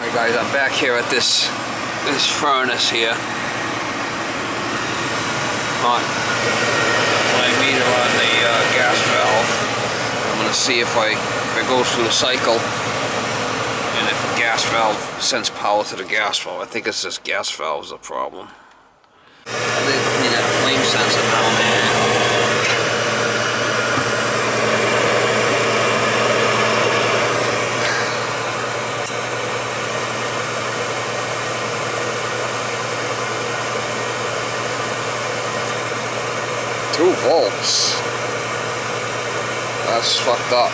Alright guys, I'm back here at this furnace here. On my meter on the gas valve. I'm going to see if it goes through the cycle and if the gas valve sends power to the gas valve. I think it's this gas valve is the problem. I did clean that flame sensor down there. 2 volts. That's fucked up.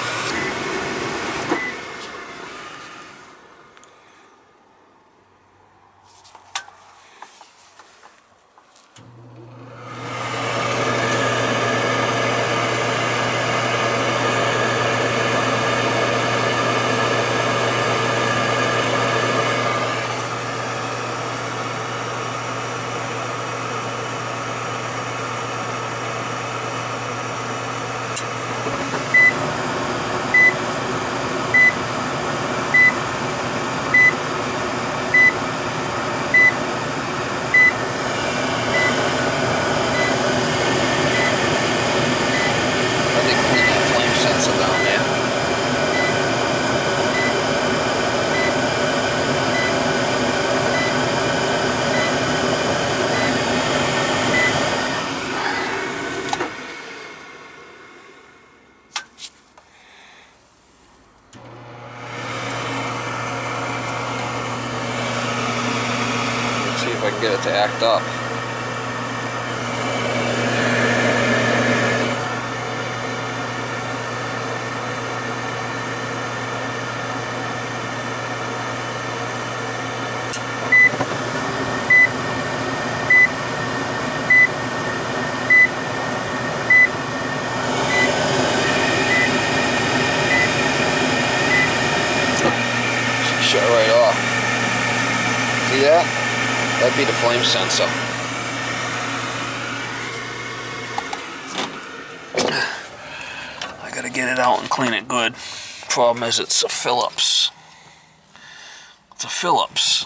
I can get it to act up. Shut right off. See that? That'd be the flame sensor. I gotta get it out and clean it good. Problem is it's a Phillips. It's a Phillips.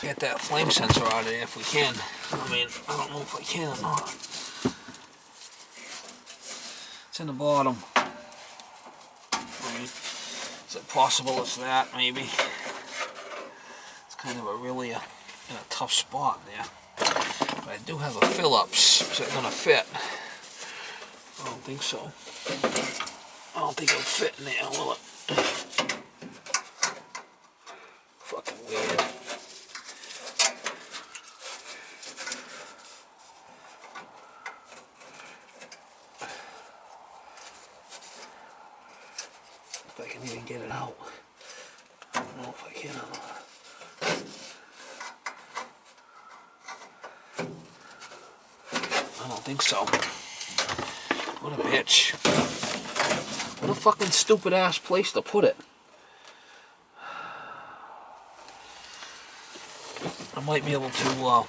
Get that flame sensor out of there if we can. I mean, I don't know if I can or not. It's in the bottom. I mean, is it possible it's that, maybe? Kind of a really in a tough spot there, but I do have a Phillips. Is it gonna fit? I don't think so. I don't think it'll fit in there, will it? Fucking weird. If I can even get it out. I don't know if I can or not. I don't think so. What a bitch. What a fucking stupid ass place to put it. I might be able to,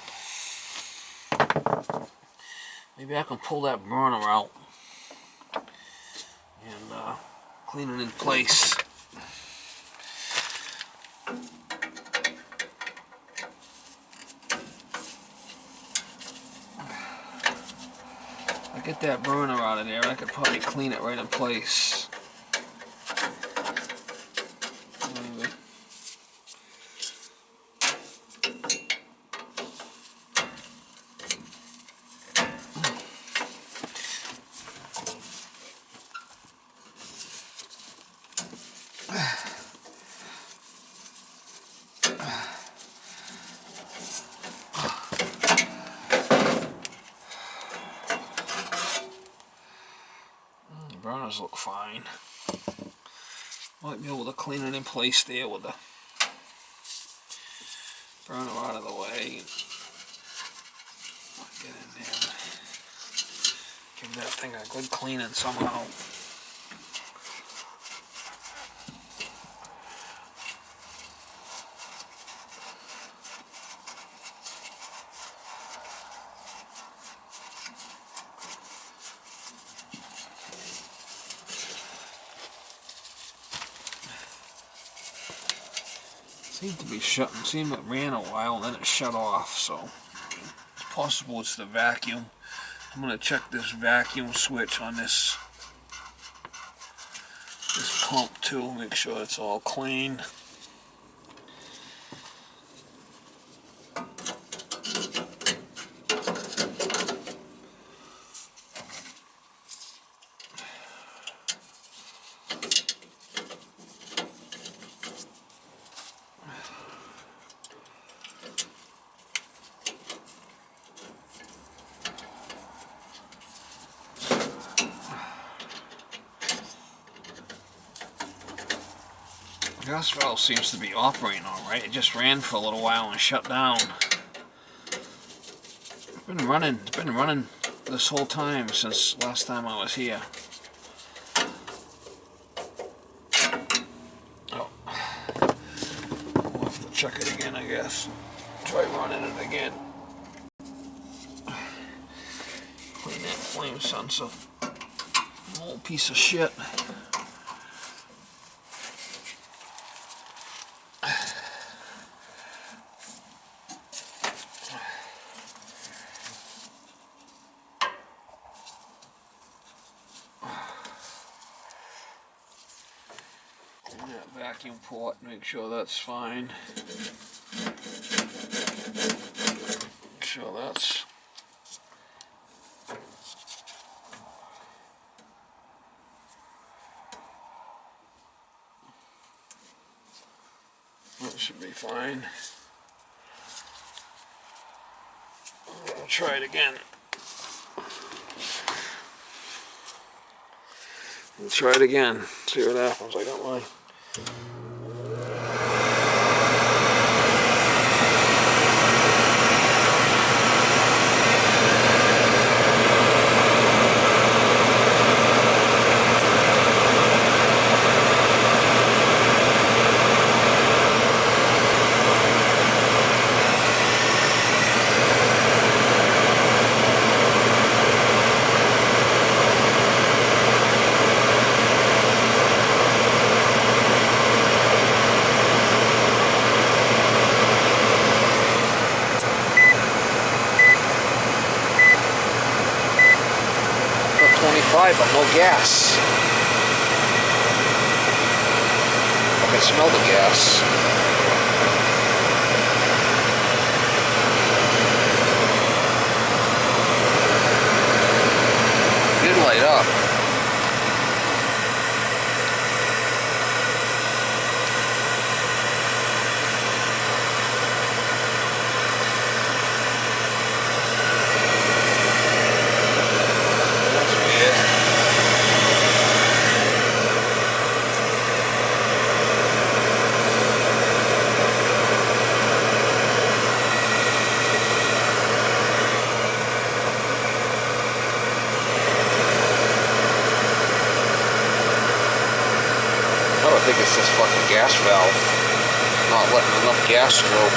maybe I can pull that burner out and clean it in place. Get that burner out of there, I could probably clean it right in place. Maybe. Burners look fine. Might be able to clean it in place there with the burner out of the way. Get in there. Give that thing a good cleaning somehow. Seemed to be shutting. Seemed it ran a while and then it shut off. So it's possible it's the vacuum. I'm gonna check this vacuum switch on this pump too. Make sure it's all clean. The gas valve seems to be operating all right. It just ran for a little while and shut down. It's been running this whole time since last time I was here. Oh, we'll have to check it again, I guess. Try running it again. Clean that flame sensor. An old piece of shit. Vacuum port, make sure that's fine. Make sure that should be fine. I'll try it again. Let's try it again. See what happens. I got my but no gas. I can smell the gas. It did light up. I think it's this fucking gas valve not letting enough gas through.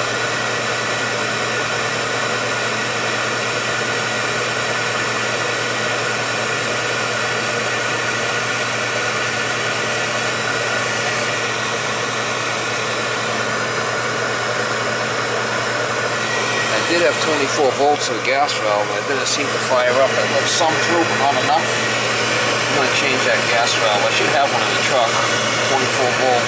I did have 24 volts of the gas valve, but it didn't seem to fire up. It let some through, but not enough. I'm going to change that gas valve. I should have one in the truck. 24 volt.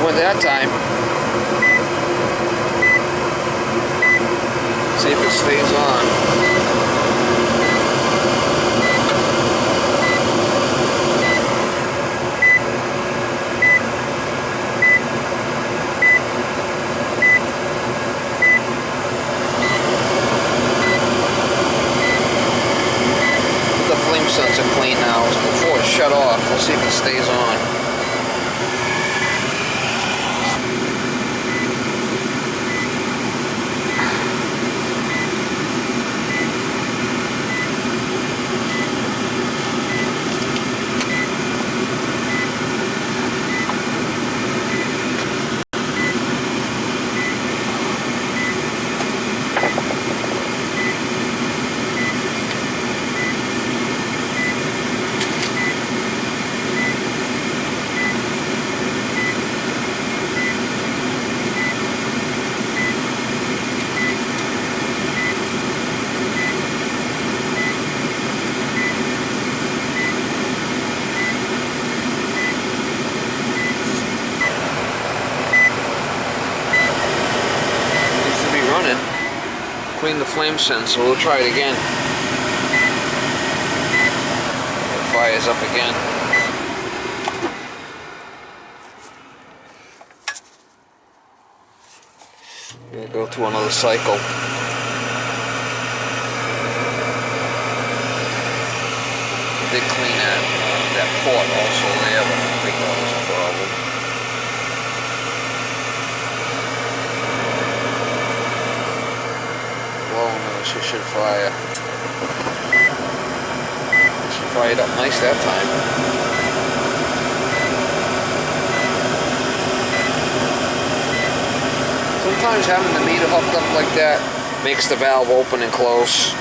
Went that time. See if it stays on. Sensor clean now. Before it shut off, we'll see if it stays on. cleaned the flame sensor. We'll try it again. It fires up again. We'll go through another cycle. I did clean that port also there, but I don't think that was a problem. Whoa, no, she should fire. She fired up nice that time. Sometimes having the meter hooked up like that makes the valve open and close.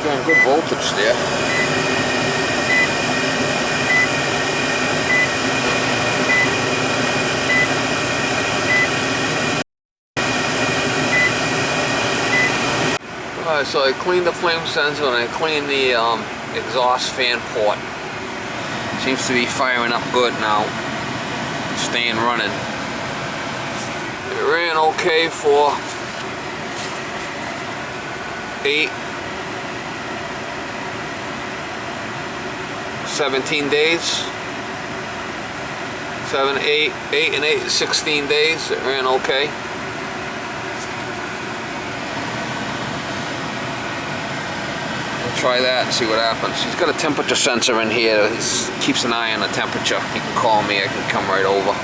Doing good voltage there. Alright, so I cleaned the flame sensor and I cleaned the exhaust fan port. Seems to be firing up good now. Staying running. It ran okay for 17 days. 7, 8, 8 and 8, 16 days. It ran okay. Try that and see what happens. He's got a temperature sensor in here. He keeps an eye on the temperature. He can call me. I can come right over.